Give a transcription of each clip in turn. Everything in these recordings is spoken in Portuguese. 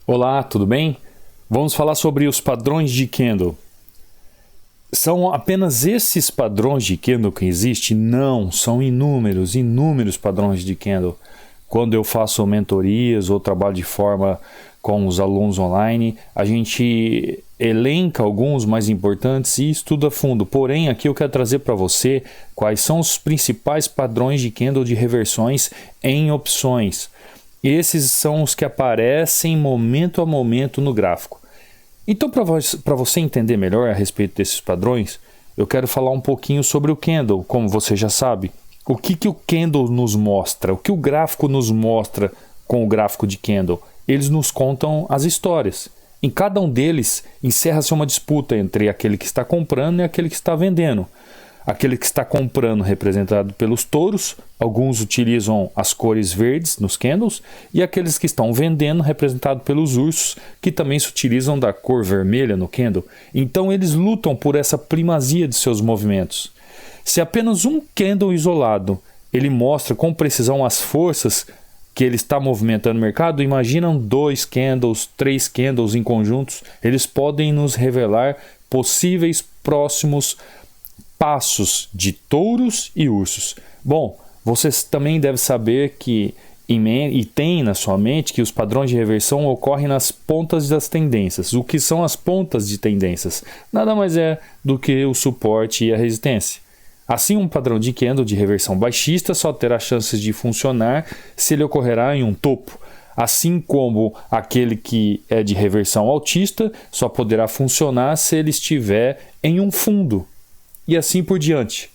Olá, tudo bem? Vamos falar sobre os padrões de candle. São apenas esses padrões de candle que existem? Não, são inúmeros padrões de candle. Quando eu faço mentorias ou trabalho de forma com os alunos online, a gente elenca alguns mais importantes e estuda a fundo. Porém, aqui eu quero trazer para você quais são os principais padrões de candle de reversões em opções. Esses são os que aparecem momento a momento no gráfico. Então, para você entender melhor a respeito desses padrões, eu quero falar um pouquinho sobre o candle, como você já sabe. O que o candle nos mostra? O que o gráfico nos mostra com o gráfico de candle? Eles nos contam as histórias. Em cada um deles, encerra-se uma disputa entre aquele que está comprando e aquele que está vendendo. Aquele que está comprando, representado pelos touros, alguns utilizam as cores verdes nos candles, e aqueles que estão vendendo, representado pelos ursos, que também se utilizam da cor vermelha no candle. Então eles lutam por essa primazia de seus movimentos. Se apenas um candle isolado ele mostra com precisão as forças que ele está movimentando o mercado, imaginam 2 candles, 3 candles em conjuntos, eles podem nos revelar possíveis próximos passos de touros e ursos. Bom, vocês também devem saber que e tem na sua mente que os padrões de reversão ocorrem nas pontas das tendências. O que são as pontas de tendências? Nada mais é do que o suporte e a resistência. Assim, um padrão de candle de reversão baixista só terá chances de funcionar se ele ocorrerá em um topo. Assim como aquele que é de reversão altista só poderá funcionar se ele estiver em um fundo. E assim por diante.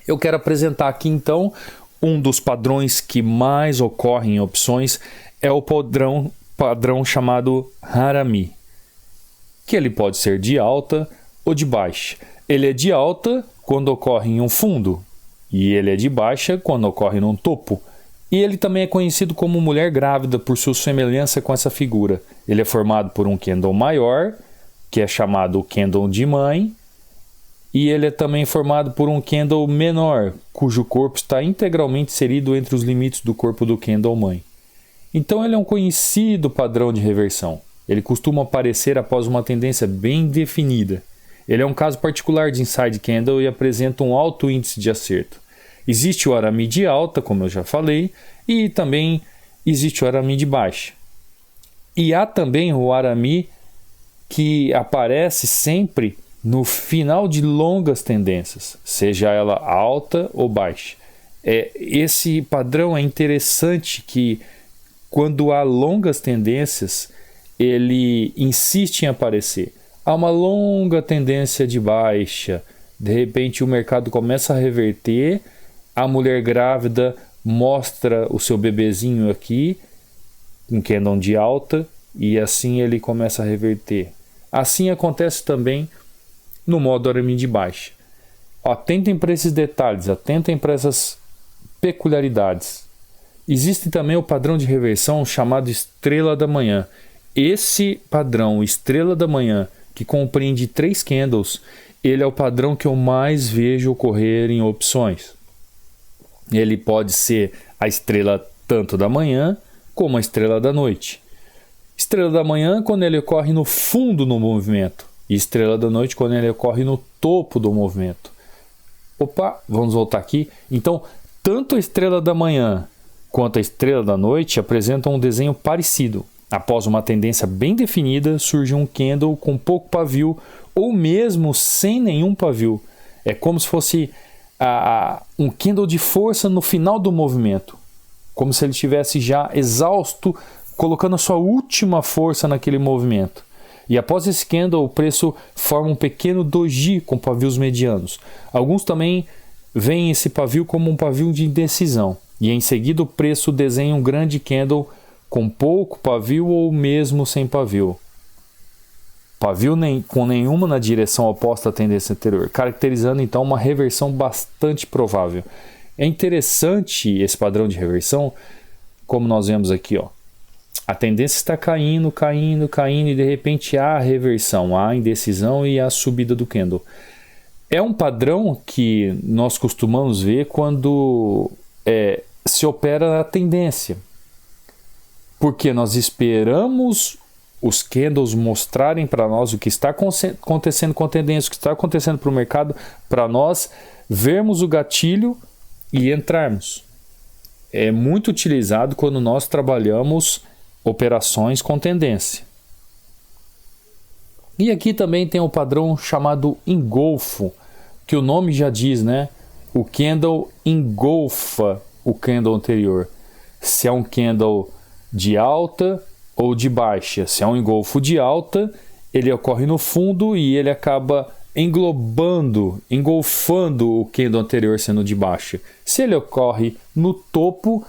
Eu quero apresentar aqui então um dos padrões que mais ocorrem em opções, é o padrão chamado Harami, que ele pode ser de alta ou de baixa. Ele é de alta quando ocorre em um fundo, e ele é de baixa quando ocorre num topo. E ele também é conhecido como mulher grávida por sua semelhança com essa figura. Ele é formado por um candle maior, que é chamado candle de mãe, e ele é também formado por um candle menor, cujo corpo está integralmente inserido entre os limites do corpo do candle mãe. Então ele é um conhecido padrão de reversão. Ele costuma aparecer após uma tendência bem definida. Ele é um caso particular de inside candle e apresenta um alto índice de acerto. Existe o Harami de alta, como eu já falei, e também existe o Harami de baixa. E há também o Harami que aparece sempre no final de longas tendências, seja ela alta ou baixa. Esse padrão é interessante que, quando há longas tendências, ele insiste em aparecer. Há uma longa tendência de baixa, de repente o mercado começa a reverter, a mulher grávida mostra o seu bebezinho aqui, um candle de alta, e assim ele começa a reverter. Assim acontece também no modo Harami de baixa. Atentem para esses detalhes, atentem para essas peculiaridades. Existe também o padrão de reversão chamado Estrela da Manhã. Esse padrão, Estrela da Manhã, que compreende 3 candles, ele é o padrão que eu mais vejo ocorrer em opções. Ele pode ser a estrela tanto da manhã como a estrela da noite. Estrela da manhã quando ele ocorre no fundo do movimento. E estrela da noite quando ele ocorre no topo do movimento. Opa, vamos voltar aqui. Então, tanto a estrela da manhã quanto a estrela da noite apresentam um desenho parecido. Após uma tendência bem definida, surge um candle com pouco pavio ou mesmo sem nenhum pavio. É como se fosse um candle de força no final do movimento. Como se ele estivesse já exausto, colocando a sua última força naquele movimento. E após esse candle, o preço forma um pequeno doji com pavios medianos. Alguns também veem esse pavio como um pavio de indecisão. E em seguida o preço desenha um grande candle com pouco pavio ou mesmo sem pavio. Pavio com nenhuma na direção oposta à tendência anterior, caracterizando então uma reversão bastante provável. É interessante esse padrão de reversão, como nós vemos aqui, ó. A tendência está caindo, e de repente há a reversão, há a indecisão e a subida do candle. É um padrão que nós costumamos ver quando se opera a tendência. porque nós esperamos os candles mostrarem para nós o que está acontecendo com a tendência, o que está acontecendo para o mercado, para nós vermos o gatilho e entrarmos. É muito utilizado quando nós trabalhamos operações com tendência. E aqui também tem o padrão chamado engolfo, que o nome já diz, né? O candle engolfa o candle anterior. Se é um candle de alta ou de baixa. Se é um engolfo de alta, ele ocorre no fundo e ele acaba engolfando o candle anterior sendo de baixa. Se ele ocorre no topo,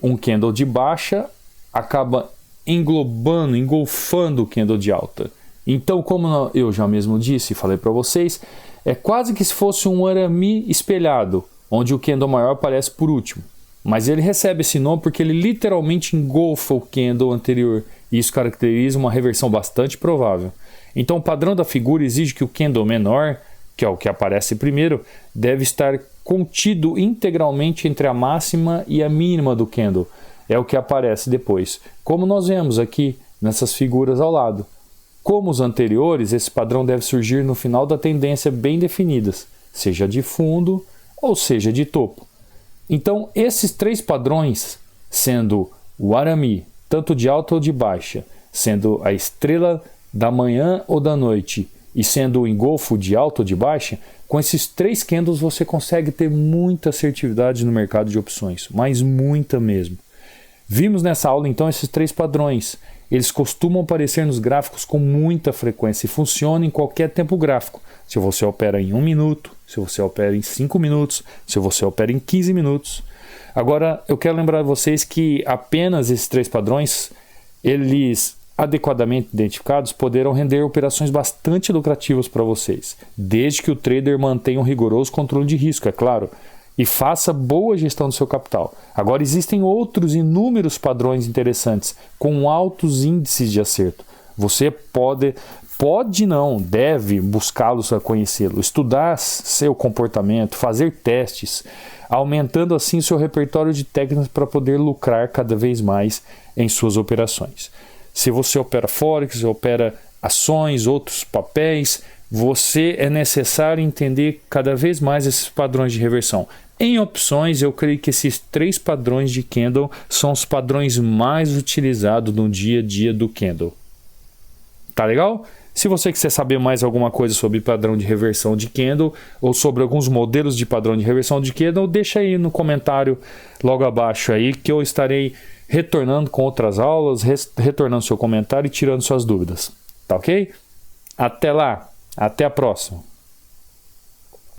um candle de baixa acaba engolfando o candle de alta. Então, como eu já mesmo disse e falei para vocês, é quase que se fosse um arame espelhado, onde o candle maior aparece por último. Mas ele recebe esse nome porque ele literalmente engolfa o candle anterior. E isso caracteriza uma reversão bastante provável. Então o padrão da figura exige que o candle menor, que é o que aparece primeiro, deve estar contido integralmente entre a máxima e a mínima do candle. É o que aparece depois. Como nós vemos aqui nessas figuras ao lado. Como os anteriores, esse padrão deve surgir no final da tendência bem definidas, seja de fundo ou seja de topo. Então, esses três padrões, sendo o arame, tanto de alta ou de baixa, sendo a estrela da manhã ou da noite e sendo o engolfo de alta ou de baixa, com esses três candles você consegue ter muita assertividade no mercado de opções, mas muita mesmo. Vimos nessa aula então esses três padrões. Eles costumam aparecer nos gráficos com muita frequência e funcionam em qualquer tempo gráfico. Se você opera em 1 minuto, se você opera em 5 minutos, se você opera em 15 minutos. Agora, eu quero lembrar vocês que apenas esses três padrões, eles adequadamente identificados, poderão render operações bastante lucrativas para vocês, desde que o trader mantenha um rigoroso controle de risco, é claro, e faça boa gestão do seu capital. Agora, existem outros inúmeros padrões interessantes, com altos índices de acerto. Você deve buscá-los para conhecê-lo, estudar seu comportamento, fazer testes, aumentando assim seu repertório de técnicas para poder lucrar cada vez mais em suas operações. Se você opera Forex, opera ações, outros papéis, é necessário entender cada vez mais esses padrões de reversão. Em opções, eu creio que esses três padrões de candle são os padrões mais utilizados no dia a dia do candle. Tá legal? Se você quiser saber mais alguma coisa sobre padrão de reversão de candle ou sobre alguns modelos de padrão de reversão de candle, deixa aí no comentário logo abaixo aí que eu estarei retornando com outras aulas, retornando seu comentário e tirando suas dúvidas. Tá ok? Até lá! Até a próxima!